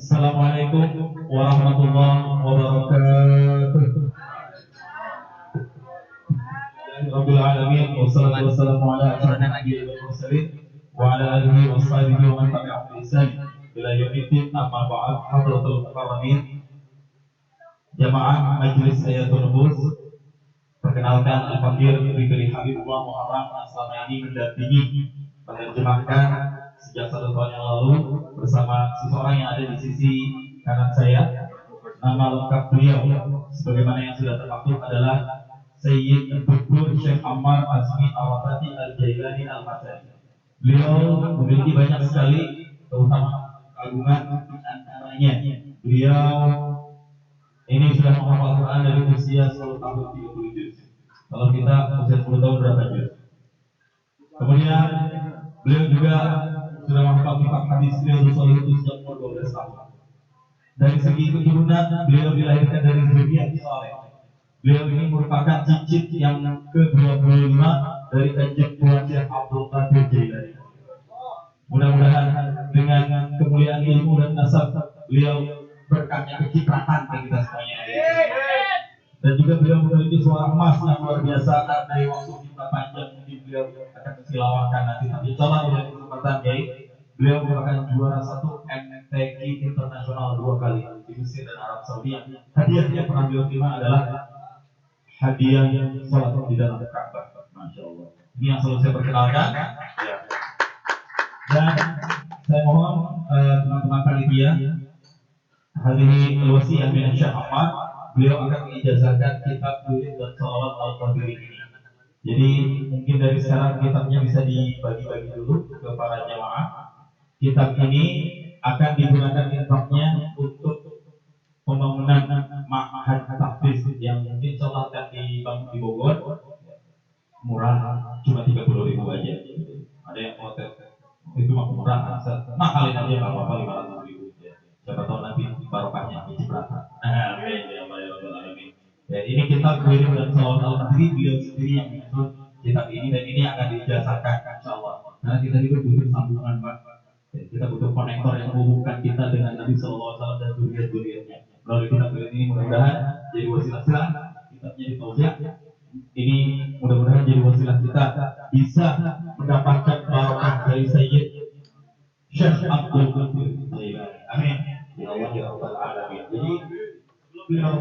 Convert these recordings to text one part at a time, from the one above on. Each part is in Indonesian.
Assalamualaikum warahmatullahi wabarakatuh. Rabbil alamin wassalatu wassalamu ala asyrofil anbiya'i wal mursalin wa ala alihi washabihi wa man tabi'ahum bi ihsan ila yaumiddin. Amma ba'd. Hadratul mukarramin, jamaah majelis Hayatul Nufus. Perkenalkan, Al-Fakir Fikri Habibullah Muharram yang selama ini mendampingi menerjemahkan sejak 1 tahun yang lalu bersama seseorang yang ada di sisi kanan saya. Nama lengkap beliau sebagaimana yang sudah termaktub adalah Sayyid Dr. Syekh Ammar Azmi Awatati Al-Jailani Al-Masari. Beliau memiliki banyak sekali keutamaan keagungan, antaranya beliau ini sudah menghafal Quran dari usia 10 tahun 30 juz. Kalau kita usia 10 tahun berapa juz? Kemudian beliau juga sudah menghafal kitab hadis beliau itu sejak umur 12 tahun. Dari segi keturunan, beliau dilahirkan dari zuriat saleh. Beliau ini merupakan cicit yang ke-25 dari Kanjeng Tuan Syekh Abdul Qadir Jailani. Mudah-mudahan dengan kemuliaan ilmu dan nasab beliau berkahnya kecipratan bagi kita semuanya. Dan juga beliau memiliki suara emas yang luar biasa. Dari waktu kita panjang mungkin beliau akan mensilawahkan nanti. Tapi insyaallah dengan kesempatan Kiai, beliau merupakan juara 1 MTQ internasional 2 kali di Mesir dan Arab Saudi. Hadiahnya pernah beliau terima adalah hadiah salat di dalam Ka'bah. Masya Allah. Ini yang selalu saya perkenalkan. Ya. Dan saya mohon teman-teman panitia, hari wasiat min Syekh Ammar, beliau akan mengijazahkan kitab wirid dan shalawat Al-Qadiri ini. Jadi mungkin dari sekarang kitabnya bisa dibagi-bagi dulu ke para jamaah. Kitab ini akan digunakan infaknya untuk pembangunan ma'had tahfiz yang mungkin insyaallah akan dibangun di Bogor. Murah, cuma 30.000 aja. Ada yang hotel itu mah murah, mahalin aja nggak apa-apa 500.000 ya. Siapa tahu nanti barokahnya kecipratan. Amin ya Allah ya Rabbal alamin. Dan ini kitab wirid dan shalawat Al-Qadiri, beliau sendiri yang menyusun kitab ini, dan ini akan diijazahkan insyaallah. Karena kita juga butuh sambungan, Pak. Ya, kita butuh konektor yang menghubungkan kita dengan Nabi Sallallahu Alaihi Wasallam dan zuriat-zuriatnya. Melalui kitab ini mudah-mudahan jadi wasilah kitabnya ditausiah. Ini mudah-mudahan jadi wasilah kita bisa mendapatkan barokah dari Sayyid Syekh Abdul Qadir Jailani. Amin. Ya Allah ya Rabbal alamin. Jadi beliau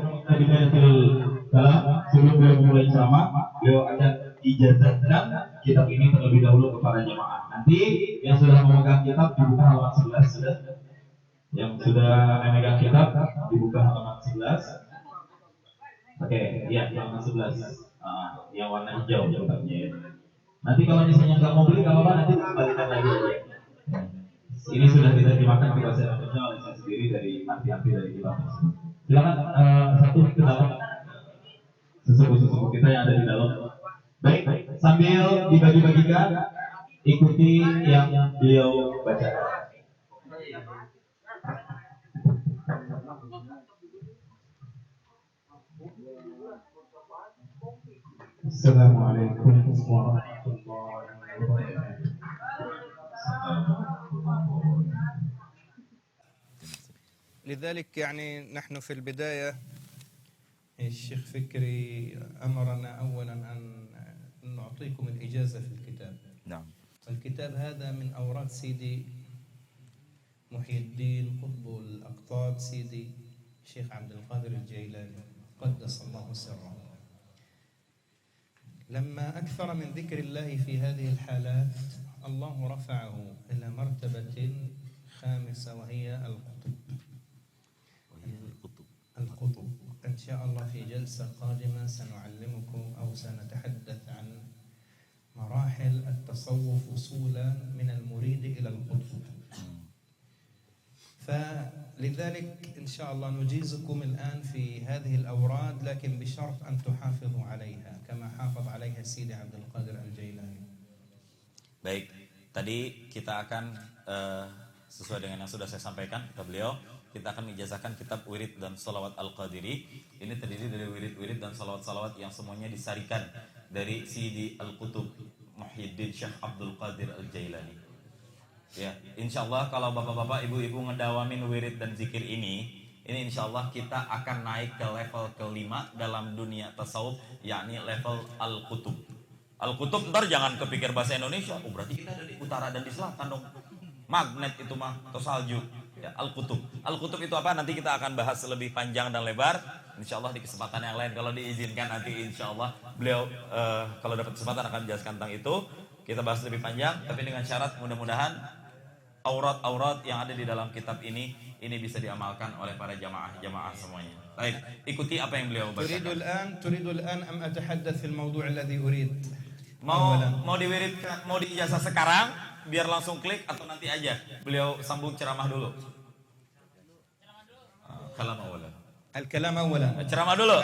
sebelum beliau memulai ceramah, beliau akan ijazahkan kitab ini terlebih dahulu kepada jemaah. Nanti yang sudah memegang kitab dibuka halaman 11 sudah. Yang sudah memegang kitab dibuka halaman 11. Oke, ya halaman 11. Yang warna hijau kitabnya ya. Nanti kalau misalnya nggak mau beli, nggak apa-apa, nanti kembalikan lagi aja. Ini sudah diterjemahkan ke bahasa Indonesia oleh saya sendiri dari arti-arti dari kitab tersebut. Silakan satu ke dalam sesepuh-sesepuh kita yang ada di dalam. Baik, sambil dibagi-bagikan, ikuti yang beliau bacakan. Assalamualaikum warahmatullahi wabarakatuh. لذلك يعني نحن في البداية الشيخ فكري أمرنا أولا أن نعطيكم الإجازة في الكتاب. نعم. الكتاب هذا من أوراق سيدي محي الدين قطب الأقطاب سيدي الشيخ عبد القادر الجيلاني قدس الله سره. لما أكثر من ذكر الله في هذه الحالات الله رفعه إلى مرتبة خامسة وهي القطب. القطب. إن شاء الله في جلسة قادمة سنعلمكم أو سنتحدث عن مراحل التصوف وصولا من المريد إلى القطب. فلذلك إن شاء الله نجيزكم الآن في هذه الأوراد، لكن بشرط أن تحافظوا عليها كما حافظ عليها سيدي عبد القادر الجيلاني. Baik, tadi kita akan sesuai dengan yang sudah saya sampaikan ke beliau, kita akan menijazahkan kitab wirid dan salawat Al-Qadiri. Ini terdiri dari wirid-wirid dan salawat-salawat yang semuanya disarikan dari Sidi Al-Qutub Muhyiddin Syekh Abdul Qadir Al-Jailani. Ya, insya Allah kalau bapak-bapak, ibu-ibu ngedawamin wirid dan zikir ini insya Allah kita akan naik ke level kelima dalam dunia tasawuf, yakni level al-kutub. Al-kutub ntar jangan kepikir bahasa Indonesia, oh berarti kita ada di utara dan di selatan dong. Magnet itu mah, atau salju. Ya, al-kutub. Al-kutub itu apa? Nanti kita akan bahas lebih panjang dan lebar. Insya Allah di kesempatan yang lain kalau diizinkan nanti insya Allah beliau kalau dapat kesempatan akan menjelaskan tentang itu. Kita bahas lebih panjang, tapi dengan syarat mudah-mudahan aurat-aurat yang ada di dalam kitab ini bisa diamalkan oleh para jamaah semuanya. Baik, ikuti apa yang beliau bacakan. Turidu al-an am atahaddath fil mawdu' alladhi urid? Mau diwiridkan, mau diijazah sekarang biar langsung klik atau nanti aja beliau sambung ceramah dulu. Kalam awalan. الكلام أولا. Ceramah dulu.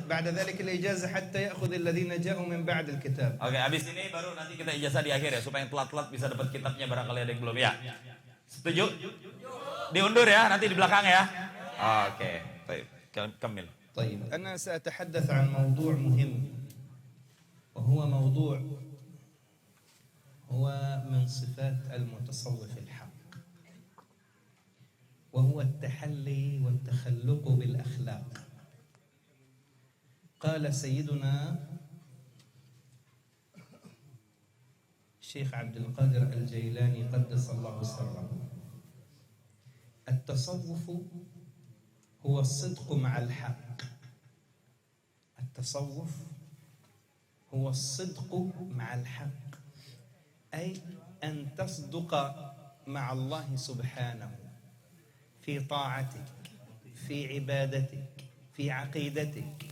بعد ذلك الإجازة حتى يأخذ الذين جاءوا من بعد الكتاب. Oke, habis ini baru nanti kita ijazah di akhir ya, supaya yang telat-telat bisa dapat kitabnya barangkali ada yang belum ya. Setuju? Diundur ya, nanti di belakang ya. Oke, baik. Kamil. طيب، أنا سأتحدث عن موضوع مهم، وهو موضوع هو من صفات المتصوف الحق، وهو التحلي والتخلق بالأخلاق. قال سيدنا الشيخ عبد القادر الجيلاني قدس الله سره: التصوف هو الصدق مع الحق. التصوف هو الصدق مع الحق، أي أن تصدق مع الله سبحانه في طاعتك، في عبادتك، في عقيدتك،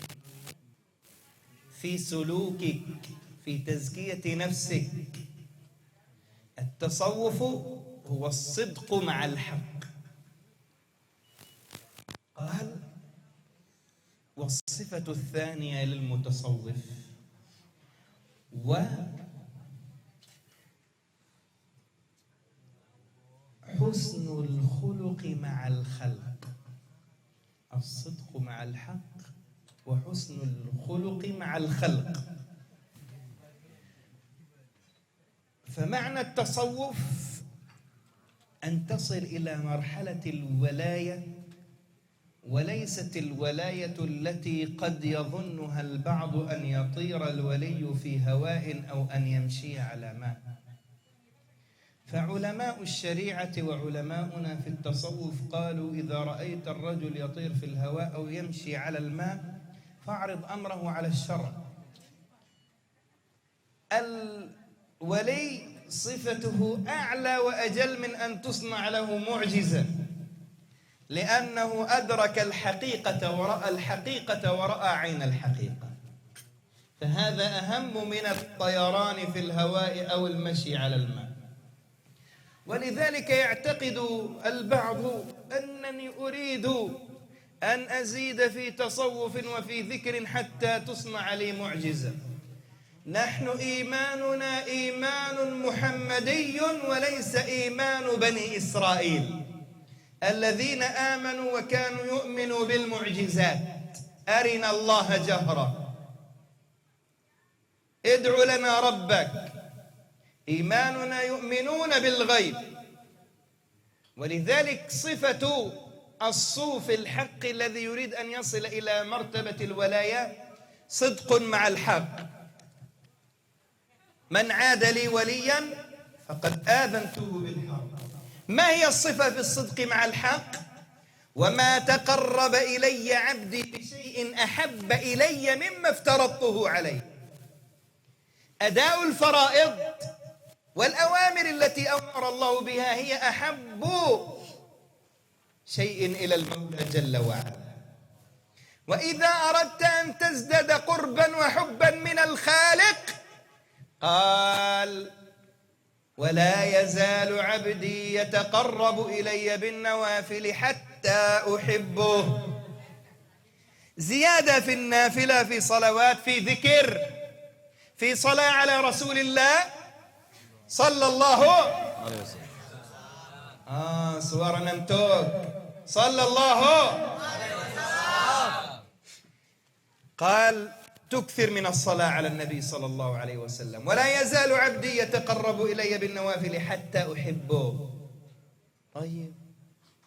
في سلوكك، في تزكية نفسك. التصوف هو الصدق مع الحق. قال: والصفة الثانية للمتصوف حسن الخلق مع الخلق. الصدق مع الحق وحسن الخلق مع الخلق. فمعنى التصوف أن تصل إلى مرحلة الولاية، وليست الولاية التي قد يظنها البعض أن يطير الولي في هواء أو أن يمشي على ماء. فعلماء الشريعة وعلماؤنا في التصوف قالوا: إذا رأيت الرجل يطير في الهواء أو يمشي على الماء فاعرض أمره على الشرع. الولي صفته أعلى وأجل من أن تصنع له معجزة، لأنه أدرك الحقيقة ورأى الحقيقة ورأى عين الحقيقة، فهذا أهم من الطيران في الهواء أو المشي على الماء. ولذلك يعتقد البعض أنني أريد أن أزيد في تصوف وفي ذكر حتى تصنع لي معجزة. نحن إيماننا إيمان محمدي وليس إيمان بني إسرائيل الذين آمنوا وكانوا يؤمنوا بالمعجزات. أرنا الله جهرا، ادع لنا ربك. إيماننا يؤمنون بالغيب. ولذلك صفة الصوف الحق الذي يريد أن يصل إلى مرتبة الولاية صدق مع الحق. من عاد لي وليا فقد آذنته بالحق. ما هي الصفة في الصدق مع الحق؟ وما تقرب إلي عبدي بشيء أحب إلي مما افترضته عليه. أداء الفرائض والأوامر التي أمر الله بها هي أحب شيء إلى المولى جل وعلا. وإذا أردت أن تزداد قربا وحبا من الخالق قال: ولا يزال عبدي يتقرب إلي بالنوافل حتى أحبه. زيادة في النافلة، في صلوات، في ذكر، في صلاة على رسول الله صلى الله عليه وسلم. suara nantuk. صلى الله عليه وسلم. قال: تكثر من الصلاة على النبي صلى الله عليه وسلم. ولا يزال عبدي يتقرب إلي بالنوافل حتى أحبه. طيب،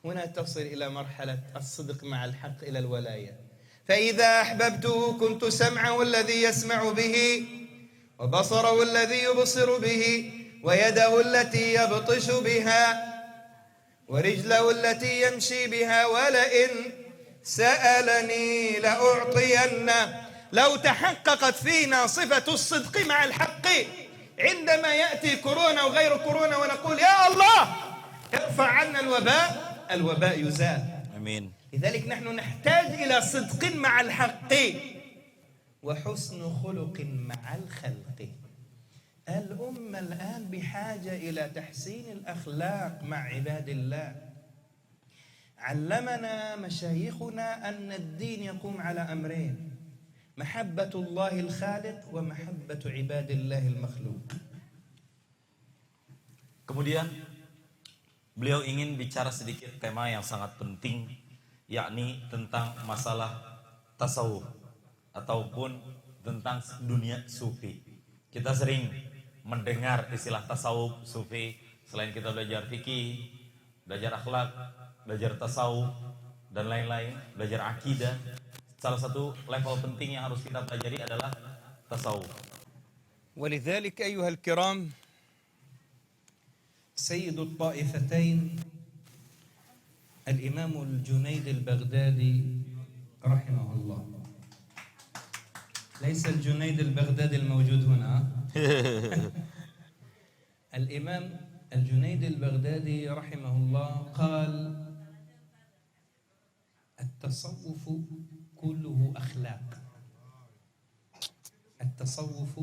هنا تصل إلى مرحلة الصدق مع الحق إلى الولاية. فإذا أحببته كنت سمعه الذي يسمع به، وبصره الذي يبصر به، ويده التي يبطش بها، ورجله التي يمشي بها، ولئن سألني لأعطينه. لو تحققت فينا صفة الصدق مع الحق عندما يأتي كورونا وغير كورونا ونقول يا الله ارفع عنا الوباء، الوباء يزال. امين. لذلك نحن نحتاج إلى صدق مع الحق وحسن خلق مع الخلق. الأمة الآن بحاجة إلى تحسين الأخلاق مع عباد الله. علمنا مشايخنا أن الدين يقوم على أمرين: محبة الله الخالق ومحبة عباد الله المخلوق. Kemudian beliau ingin bicara sedikit tema yang sangat penting, yakni tentang masalah tasawuf ataupun tentang dunia sufi. Kita sering mendengar istilah tasawuf, sufi. Selain kita belajar fikih, belajar akhlak, belajar tasawuf dan lain-lain, belajar akidah, salah satu level penting yang harus kita pelajari adalah tasawuf. ولذلك أيها الكرام، سيد الطائفتين الإمام الجنيد البغدادي رحمه الله، ليس الجنيد البغدادي الموجود هنا الإمام الجنيد البغدادي رحمه الله قال: التصوف كله أخلاق. التصوف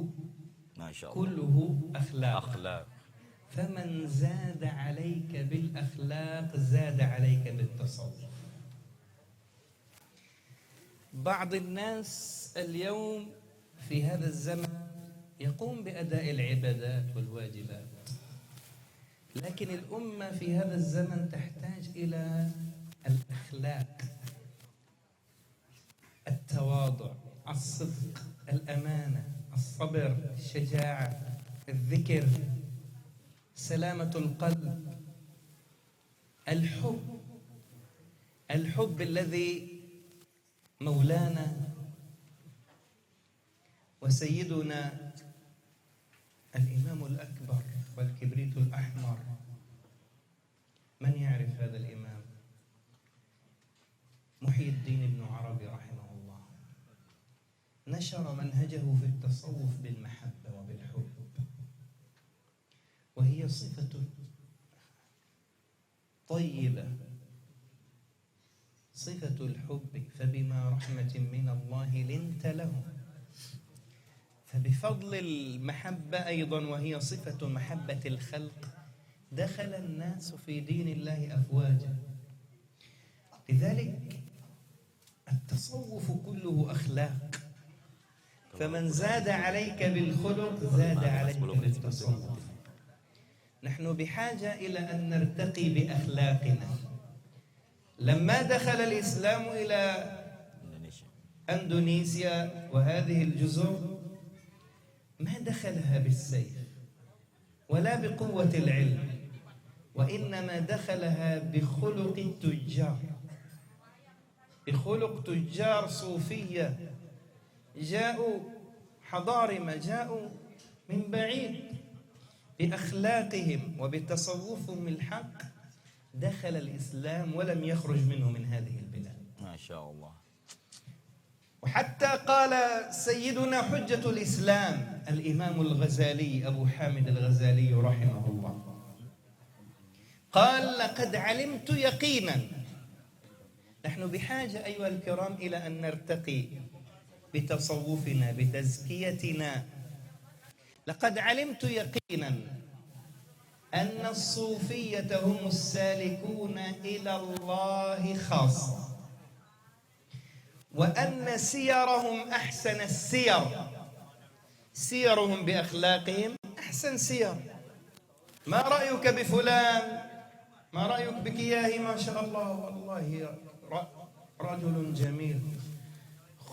ما شاء الله كله أخلاق. أخلاق. فمن زاد عليك بالأخلاق زاد عليك بالتصوف. بعض الناس اليوم في هذا الزمن يقوم بأداء العبادات والواجبات، لكن الأمة في هذا الزمن تحتاج إلى الأخلاق: التواضع، الصدق، الأمانة، الصبر، الشجاعة، الذكر، سلامة القلب، الحب الذي مولانا وسيدنا الإمام الأكبر والكبريت الأحمر. من يعرف هذا الإمام؟ محي الدين ابن عربي رحمه الله نشر منهجه في التصوف بالمحبة وبالحب، وهي صفة طيبة، صفة الحب. فبما رحمة من الله لنت لهم. فبفضل المحبة أيضا، وهي صفة محبة الخلق، دخل الناس في دين الله أفواجا. لذلك التصوف كله أخلاق، فمن زاد عليك بالخلق زاد عليك بالتصوف. نحن بحاجة إلى أن نرتقي بأخلاقنا. لما دخل الإسلام إلى أندونيسيا وهذه الجزر ما دخلها بالسيف ولا بقوة العلم، وإنما دخلها بخلق التجار، بخلق تجار صوفية جاءوا حضارم، جاءوا من بعيد، بأخلاقهم وبتصوفهم الحق دخل الإسلام ولم يخرج منه من هذه البلاد. ما شاء الله. وحتى قال سيدنا حجة الإسلام الإمام الغزالي أبو حامد الغزالي رحمه الله، قال: لقد علمت يقينا. نحن بحاجة أيها الكرام إلى أن نرتقي بتصوفنا بتزكيتنا. لقد علمت يقينا أن الصوفية هم السالكون إلى الله خاصة، وأن سيرهم أحسن السير، سيرهم بأخلاقهم أحسن سير. ما رأيك بفلان؟ ما رأيك بكياه؟ ما شاء الله والله رجل جميل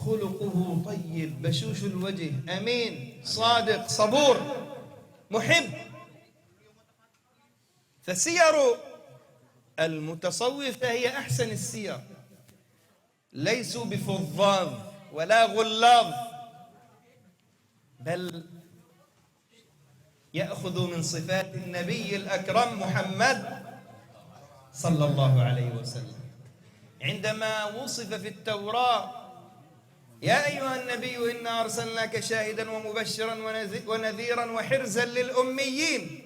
خلقه طيب بشوش الوجه أمين صادق صبور محب. فسير المتصوفة هي أحسن السير، ليسوا بفظاظ ولا غلاظ، بل يأخذ من صفات النبي الأكرم محمد صلى الله عليه وسلم. عندما وصف في التوراة يا أيها النبي إنا أرسلناك شاهدا ومبشرا ونذيرا وحرزا للأميين،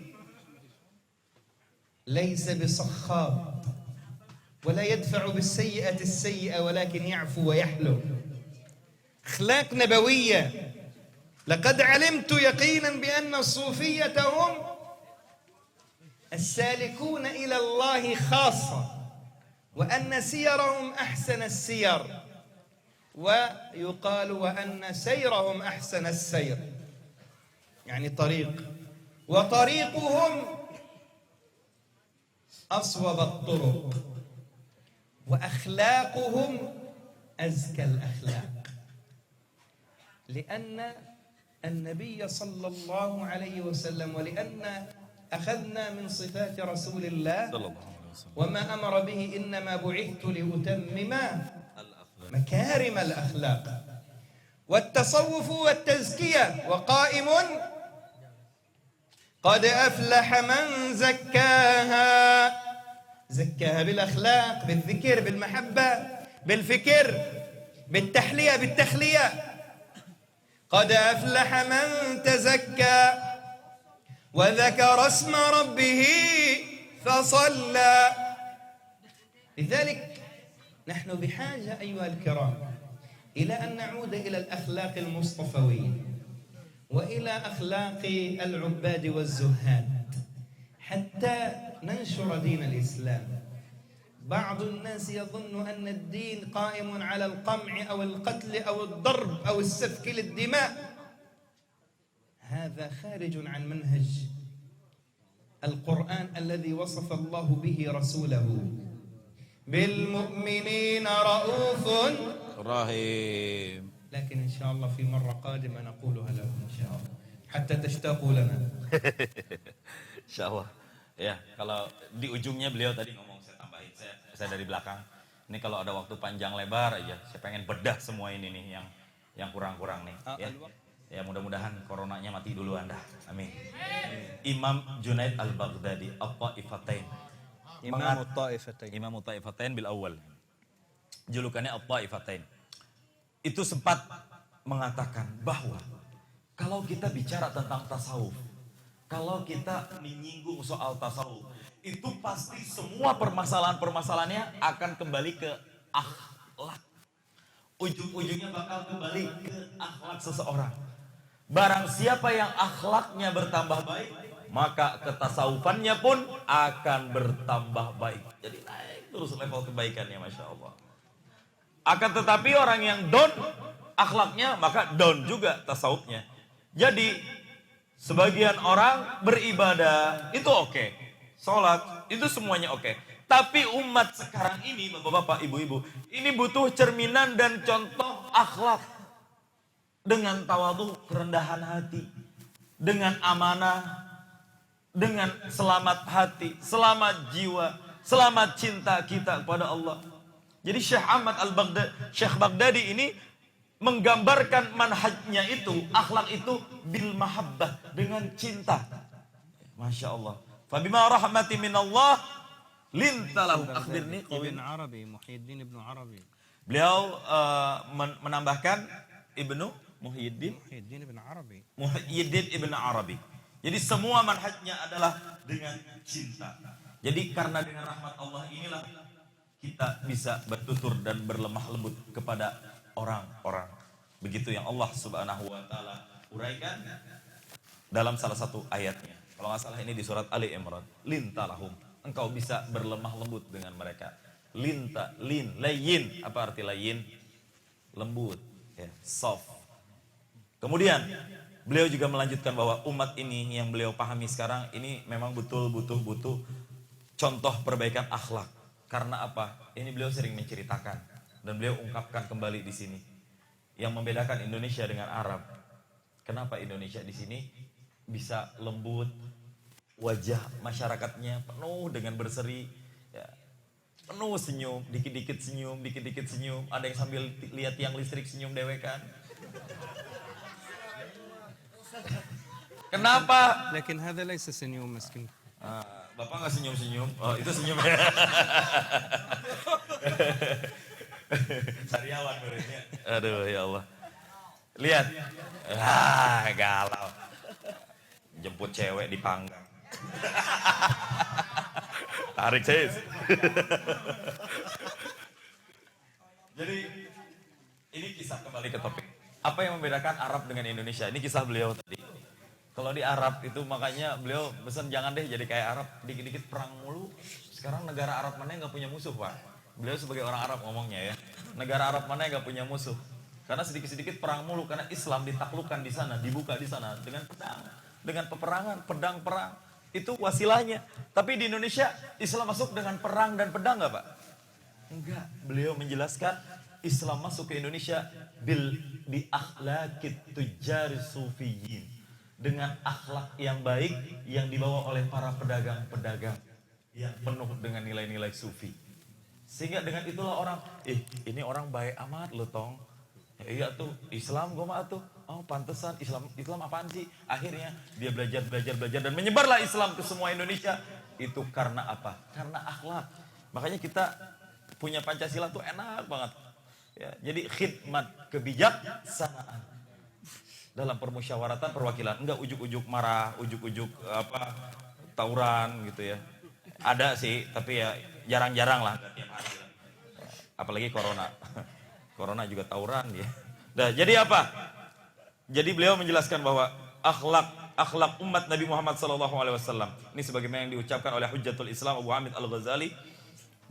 ليس بصخاب ولا يدفع بالسيئة السيئة ولكن يعفو ويحلم. أخلاق نبوية. لقد علمت يقينا بأن الصوفية هم السالكون إلى الله خاصة، وأن سيرهم أحسن السير، ويقال وأن سيرهم أحسن السير، يعني طريق، وطريقهم أصوب الطرق، وأخلاقهم أزكى الأخلاق، لأن النبي صلى الله عليه وسلم، ولأن أخذنا من صفات رسول الله وما أمر به إنما بعثت لأتمم مكارم الأخلاق. والتصوف والتزكية وقائم قد أفلح من زكاها، زكاها بالأخلاق، بالذكر، بالمحبة، بالفكر، بالتحلية، بالتخلية. قد أفلح من تزكى وذكر اسم ربه فصلى. لذلك نحن بحاجة أيها الكرام إلى أن نعود إلى الأخلاق المصطفوية وإلى أخلاق العباد والزهاد حتى ننشر دين الإسلام. بعض الناس يظن أن الدين قائم على القمع أو القتل أو الضرب أو السفك للدماء. هذا خارج عن منهج القرآن الذي وصف الله به رسوله بالمؤمنين رؤوف رحيم. لكن إن شاء الله في مرة قادمة نقولها لكم إن شاء الله حتى تشتاقوا لنا. Insya Allah. Ya, kalau di ujungnya beliau tadi ngomong, saya tambahin, saya dari belakang. Ini kalau ada waktu panjang lebar aja, saya pengen bedah semua ini nih yang kurang-kurang nih. Ya, ya mudah-mudahan coronanya mati dulu Anda. Amin. Imam Junaid Al-Baghdadi, At-Ta'ifatain. Imam At-Ta'ifatain bil awal. Julukannya At-Ta'ifatain. Itu sempat mengatakan bahwa kalau kita bicara tentang tasawuf, kalau kita menyinggung soal tasawuf, itu pasti semua permasalahan-permasalahannya akan kembali ke akhlak. Ujung-ujungnya bakal kembali ke akhlak seseorang. Barang siapa yang akhlaknya bertambah baik, maka ketasawufannya pun akan bertambah baik. Jadi naik terus level kebaikannya, Masya Allah. Akan tetapi orang yang down akhlaknya, maka down juga tasawufnya. Jadi sebagian orang beribadah itu oke, sholat itu semuanya oke. Tapi umat sekarang ini, bapak-bapak, ibu-ibu, ini butuh cerminan dan contoh akhlak. Dengan tawadhu, kerendahan hati, dengan amanah, dengan selamat hati, selamat jiwa, selamat cinta kita kepada Allah. Jadi Syekh Baghdadi ini menggambarkan manhajnya itu, akhlak itu bil mahabbah, dengan cinta. Masya Allah. Fabima rahmati minallah lintalahu akhbirni. Ibn Arabi, Muhyiddin Ibn Arabi. Beliau menambahkan Muhyiddin Ibn Arabi. Jadi semua manhajnya adalah dengan cinta. Jadi karena dengan rahmat Allah inilah kita bisa bertutur dan berlemah lembut kepada orang-orang. Begitu yang Allah Subhanahu wa taala uraikan dalam salah satu ayatnya. Kalau nggak salah ini di surat Ali Imran. Lintalahum. Engkau bisa berlemah lembut dengan mereka. Layin. Apa arti layin? Lembut, ya, soft. Kemudian beliau juga melanjutkan bahwa umat ini yang beliau pahami sekarang ini memang betul butuh contoh perbaikan akhlak. Karena apa? Ini beliau sering menceritakan dan beliau ungkapkan kembali di sini. Yang membedakan Indonesia dengan Arab. Kenapa Indonesia di sini bisa lembut, wajah masyarakatnya penuh dengan berseri, ya, penuh senyum, dikit-dikit senyum, dikit-dikit senyum. Ada yang sambil lihat tiang listrik senyum dewekan. Kenapa? لكن هذا ليس سنيوم مسكين. Bapak nggak senyum-senyum? Oh, itu senyum ya. Sariawan muridnya. Aduh, ya Allah. Lihat. Galau. Jemput cewek di panggang. Tarik sis. Jadi, ini kisah kembali ke topik. Apa yang membedakan Arab dengan Indonesia? Ini kisah beliau tadi. Kalau di Arab itu makanya beliau pesan jangan deh jadi kayak Arab, dikit-dikit perang mulu. Sekarang negara Arab mana yang gak punya musuh, Pak? Beliau sebagai orang Arab ngomongnya ya. Negara Arab mana yang gak punya musuh? Karena sedikit-sedikit perang mulu, karena Islam ditaklukkan di sana, dibuka di sana dengan pedang, dengan peperangan, pedang perang. Itu wasilahnya. Tapi di Indonesia Islam masuk dengan perang dan pedang gak, Pak? Enggak. Beliau menjelaskan Islam masuk ke Indonesia bi akhlaqit tujar sufiyin. Dengan akhlak yang baik yang dibawa oleh para pedagang-pedagang yang penuh dengan nilai-nilai sufi. Sehingga dengan itulah orang, ini orang baik amat lo tong. Ya, iya tuh, Islam gue mah tuh. Oh pantesan, Islam apaan sih? Akhirnya dia belajar dan menyebarlah Islam ke semua Indonesia. Itu karena apa? Karena akhlak. Makanya kita punya Pancasila tuh enak banget. Ya, jadi khidmat kebijaksanaan. Dalam permusyawaratan perwakilan, enggak ujuk-ujuk marah, ujuk-ujuk tawuran gitu ya. Ada sih, tapi ya jarang-jarang lah, enggak tiap hari lah. Apalagi corona. Corona juga tawuran dia. Nah, jadi apa? Jadi beliau menjelaskan bahwa akhlak umat Nabi Muhammad SAW. Ini sebagaimana yang diucapkan oleh Hujjatul Islam Abu Hamid Al-Ghazali.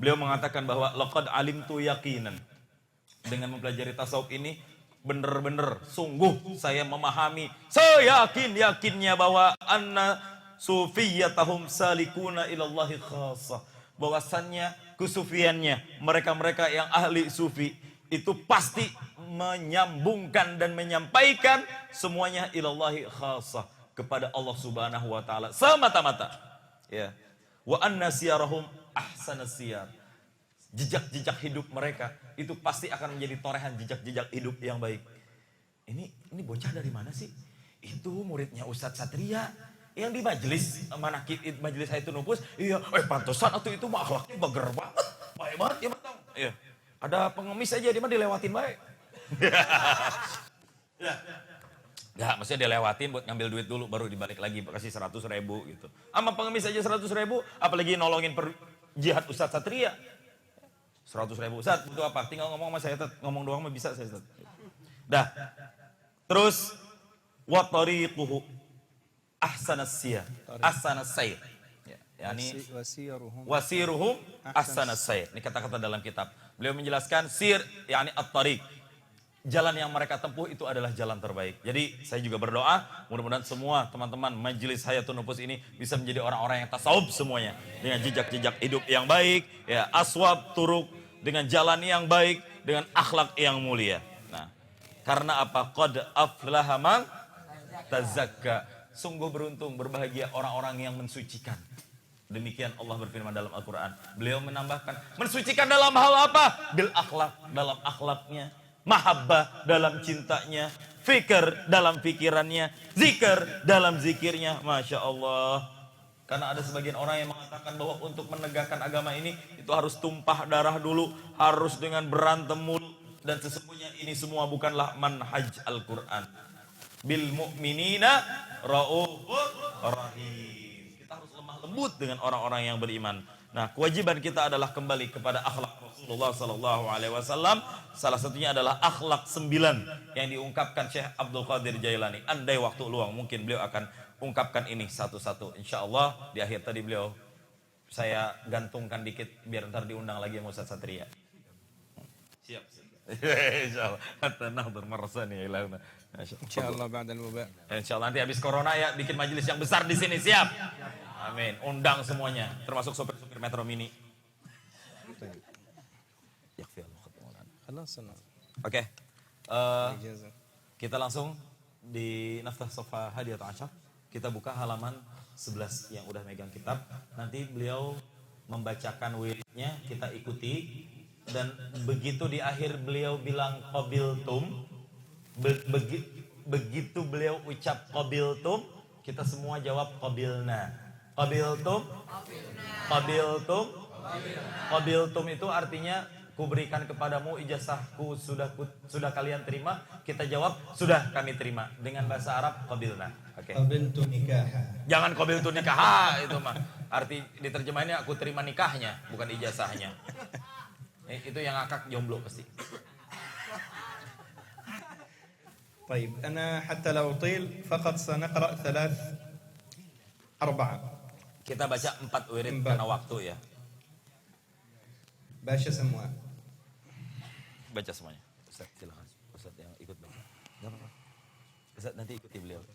Beliau mengatakan bahwa laqad alimtu yaqinan. Dengan mempelajari tasawuf ini bener-bener sungguh saya memahami, seyakin-yakinnya bahwa anna sufiyatahum salikuna ilallahi khasah, bahwasannya kesufiannya mereka-mereka yang ahli sufi itu pasti menyambungkan dan menyampaikan semuanya ilallahi khasah, kepada Allah Subhanahu wa taala semata-mata. Ya. Wa anna siyarahum ahsanas siyar. Jejak-jejak hidup mereka itu pasti akan menjadi torehan jejak-jejak hidup yang baik. Ini bocah dari mana sih? Itu muridnya Ustadz Satria yang di majelis manakib majelis Haitun Nufus. Iya, pantesan atau itu mah akhlaknya bager banget. Baik banget ya, Bang. Iya. Ada pengemis aja dia mah dilewatin baik. Enggak, maksudnya dilewatin buat ngambil duit dulu baru dibalik lagi kasih 100.000 gitu. Sama pengemis aja 100.000, apalagi nolongin jihad Ustadz Satria. 100.000, Ustaz butuh apa? Tinggal ngomong sama saya, ngomong doang mah bisa saya, Ustaz. Dah. Terus wa tariquhu ahsanas siyar, ahsanas sayr. Ya, yakni wasiruhum ahsanas sayr. Ini kata-kata dalam kitab. Beliau menjelaskan sir yakni at-tariq. Jalan yang mereka tempuh itu adalah jalan terbaik. Jadi saya juga berdoa mudah-mudahan semua teman-teman majelis Hayatun Nufus ini bisa menjadi orang-orang yang tasawuf semuanya. Dengan jejak-jejak hidup yang baik, ya aswab turuk, dengan jalan yang baik, dengan akhlak yang mulia. Nah, karena apa? Qad aflaha man tazakka. Sungguh beruntung, berbahagia orang-orang yang mensucikan. Demikian Allah berfirman dalam Al-Quran. Beliau menambahkan, mensucikan dalam hal apa? Bil akhlak, dalam akhlaknya. Mahabbah dalam cintanya, fikir dalam pikirannya, zikir dalam zikirnya. Masya Allah. Karena ada sebagian orang yang mengatakan bahwa untuk menegakkan agama ini itu harus tumpah darah dulu, harus dengan berantem mulu. Dan sesungguhnya ini semua bukanlah manhaj Al-Quran. Bil mu'minina ra'ufur rahim. Kita harus lemah lembut dengan orang-orang yang beriman. Nah, kewajiban kita adalah kembali kepada akhlak Rasulullah SAW. Salah satunya adalah akhlak 9 yang diungkapkan Syekh Abdul Qadir Jailani. Andai waktu luang mungkin beliau akan ungkapkan ini satu-satu. Insya Allah di akhir tadi beliau saya gantungkan dikit biar ntar diundang lagi sama Ustaz Satria. Siap. Insya Allah. Tenang merasa nih. Insya Allah ba'dal wabah. Insya Allah nanti habis corona ya bikin majelis yang besar di sini, siap. Amin. Undang semuanya, termasuk sopir-sopir Metro Mini. Oke. إجازة. Kita langsung di Naftah Sofa Hadiyat Asyaf. Kita buka halaman 11 yang udah megang kitab. Nanti beliau membacakan wiridnya, kita ikuti. Dan begitu di akhir beliau bilang qabiltum, begitu beliau ucap qabiltum, kita semua jawab qabilna. Qabiltum, qabiltum, qabiltum itu artinya kuberikan kepadamu ijazahku sudah kalian terima. Kita jawab sudah kami terima dengan bahasa Arab qabilna. Oke. Qabiltu nikaha. Jangan qabiltu nikaha itu mah. Arti diterjemahinnya aku terima nikahnya, bukan ijazahnya. Itu yang akak jomblo pasti. طيب أنا حتى لا أطيل فقط سنقرأ 4. Kita baca 4 wirid karena waktu ya. Baca semua. Baca semuanya. Ustaz silakan. Ustaz yang ikut baca. Enggak apa-apa. Ustaz nanti ikuti beliau.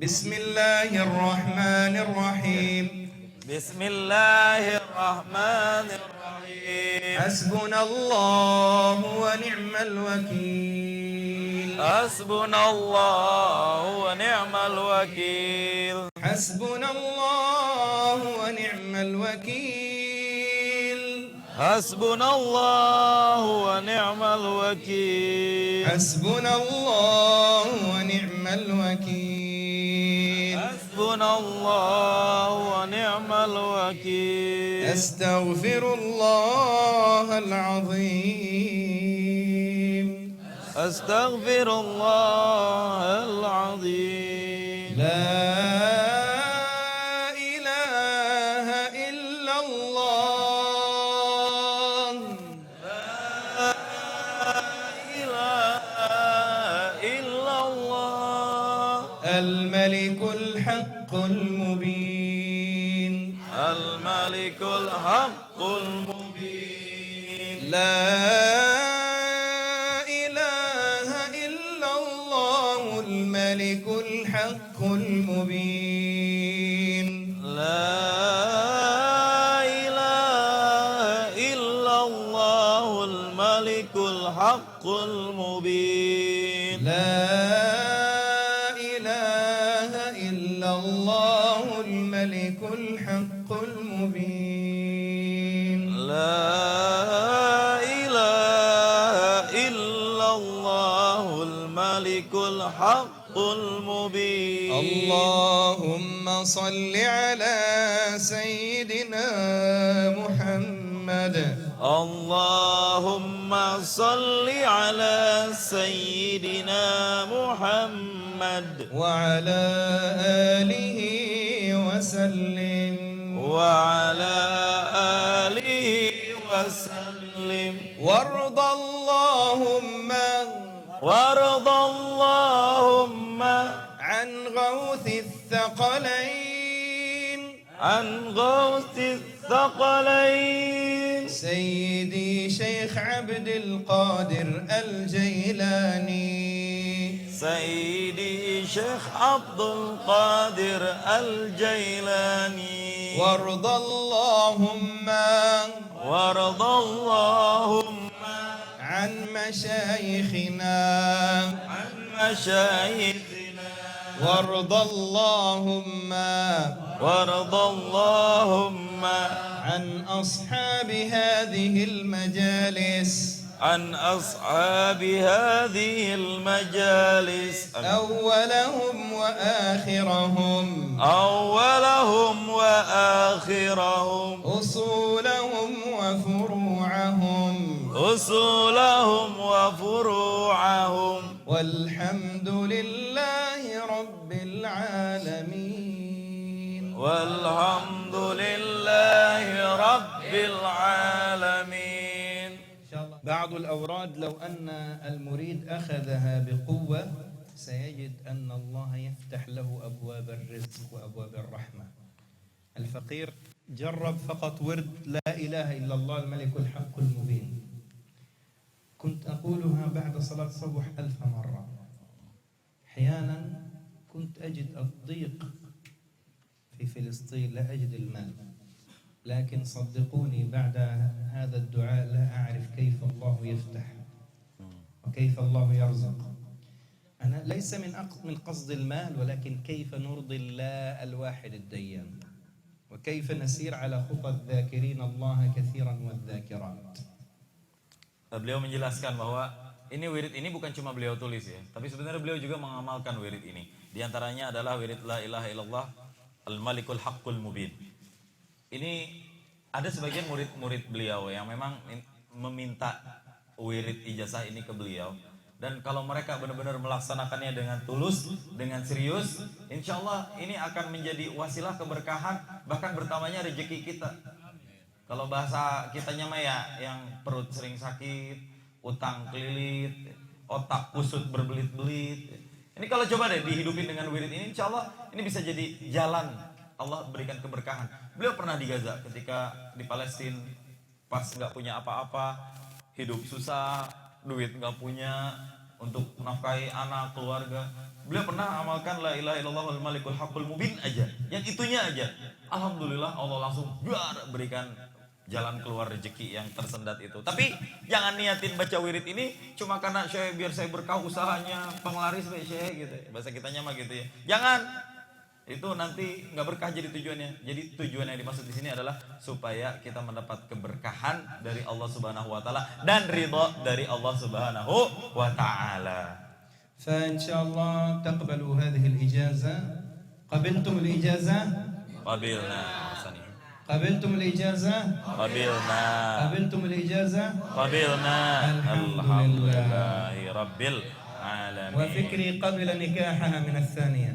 Bismillahirrahmanirrahim. Bismillahirrahmanirrahim. Hasbunallahu wa ni'mal wakil. Hasbunallahu wa ni'mal wakil. Hasbunallahu wa ni'mal wakil. Hasbunallahu wa ni'mal wakil. Hasbunallahu wa ni'mal wakil. Hasbunallahu wa ni'mal wakil. Astaghfirullahal azim. Astaghfirullahal azim. La الملك الحق المبين. الملك الحق المبين. لا إله إلا الله الملك الحق المبين. لا إله إلا الله الملك الحق المبين. الله الملك الحق المبين. لا إله إلا الله الملك الحق المبين. اللهم صل على سيدنا محمد. اللهم صل على سيدنا محمد وعلى آله وسلم. وعلى آله وسلم. وارض اللهم عن غوث الثقلين. عن غوث الثقلين سيدي شيخ عبد القادر الجيلاني. سيدي شيخ عبد القادر الجيلاني. وارض اللهم عن مشايخنا. وارض اللهم عن أصحاب هذه المجالس. عن أصحاب هذه المجالس أولهم وآخرهم. أصولهم وفروعهم. والحمد لله رب العالمين. والحمد لله رب العالمين. بعض الأوراد لو أن المريد أخذها بقوة سيجد أن الله يفتح له أبواب الرزق وأبواب الرحمة. الفقير جرب فقط ورد لا إله إلا الله الملك الحق المبين. كنت أقولها بعد صلاة الصبح 1000 مرة. أحيانا كنت أجد الضيق في فلسطين، لا أجد المال، لكن صدقوني بعد هذا الدعاء لا أعرف كيف الله يفتح وكيف كيف الله يرزق. أنا ليس من قصد المال، ولكن كيف نرضي الله الواحد الديان، وكيف نسير على خطى الذاكرين الله كثيرا والذاكرات. Beliau menjelaskan bahwa ini wirid ini bukan cuma beliau tulis ya, tapi sebenarnya beliau juga mengamalkan wirid ini. Di antaranya adalah wirid la ilaha illallah al-malikul haqqul mubin. Ini ada sebagian murid-murid beliau yang memang meminta wirid ijazah ini ke beliau. Dan kalau mereka benar-benar melaksanakannya dengan tulus, dengan serius, insya Allah ini akan menjadi wasilah keberkahan, bahkan bertambahnya rezeki kita. Kalau bahasa kitanya mah ya, yang perut sering sakit, utang kelilit, otak kusut berbelit-belit. Ini kalau coba deh dihidupin dengan wirid ini, insya Allah ini bisa jadi jalan Allah berikan keberkahan. Beliau pernah di Gaza ketika di Palestina, pas nggak punya apa-apa, hidup susah, duit nggak punya untuk nafkahi anak keluarga, beliau pernah amalkan la ilaha illallah wal malikul haqqul mubin aja, yang itunya aja, alhamdulillah Allah langsung berikan jalan keluar rezeki yang tersendat itu. Tapi jangan niatin baca wirid ini cuma karena biar saya berkah usahanya, penglaris saya gitu, bahasa kitanya mah gitu ya. Jangan, itu nanti nggak berkah jadi tujuannya. Jadi tujuan yang dimaksud di sini adalah supaya kita mendapat keberkahan dari Allah Subhanahu wa taala dan ridha dari Allah Subhanahu wa taala. فإن شاء الله تقبلوا هذه الإجازة. قبلتم الإجازة؟ قبلنا. قبلتم الإجازة؟ قبلنا. قبلتم الإجازة؟ قبلنا. الحمد لله رب العالمين. وفكري قبل نكاحها من الثانية.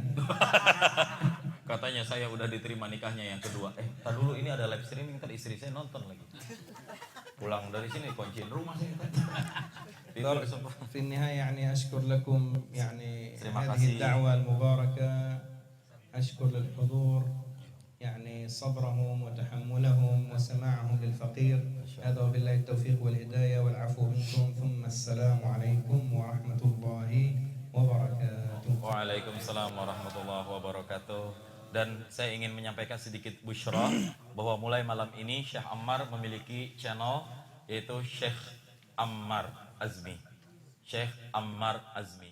Katanya saya udah diterima nikahnya yang kedua. Tar dulu ini ada live streaming, tadi istri saya nonton lagi. Pulang dari sini kunciin rumah saya. في النهاية يعني أشكر لكم يعني Terima هذه kasih. الدعوة المباركة. أشكر للحضور يعني صبرهم وتحملهم وسماعهم للفقير. هذا وبالله التوفيق والهداية والعفو منكم. ثم السلام عليكم ورحمة الله wabarakatuh. Waalaikumsalam warahmatullahi wabarakatuh. Dan saya ingin menyampaikan sedikit busyra bahwa mulai malam ini Syekh Ammar memiliki channel, yaitu Syekh Ammar Azmi. Syekh Ammar Azmi.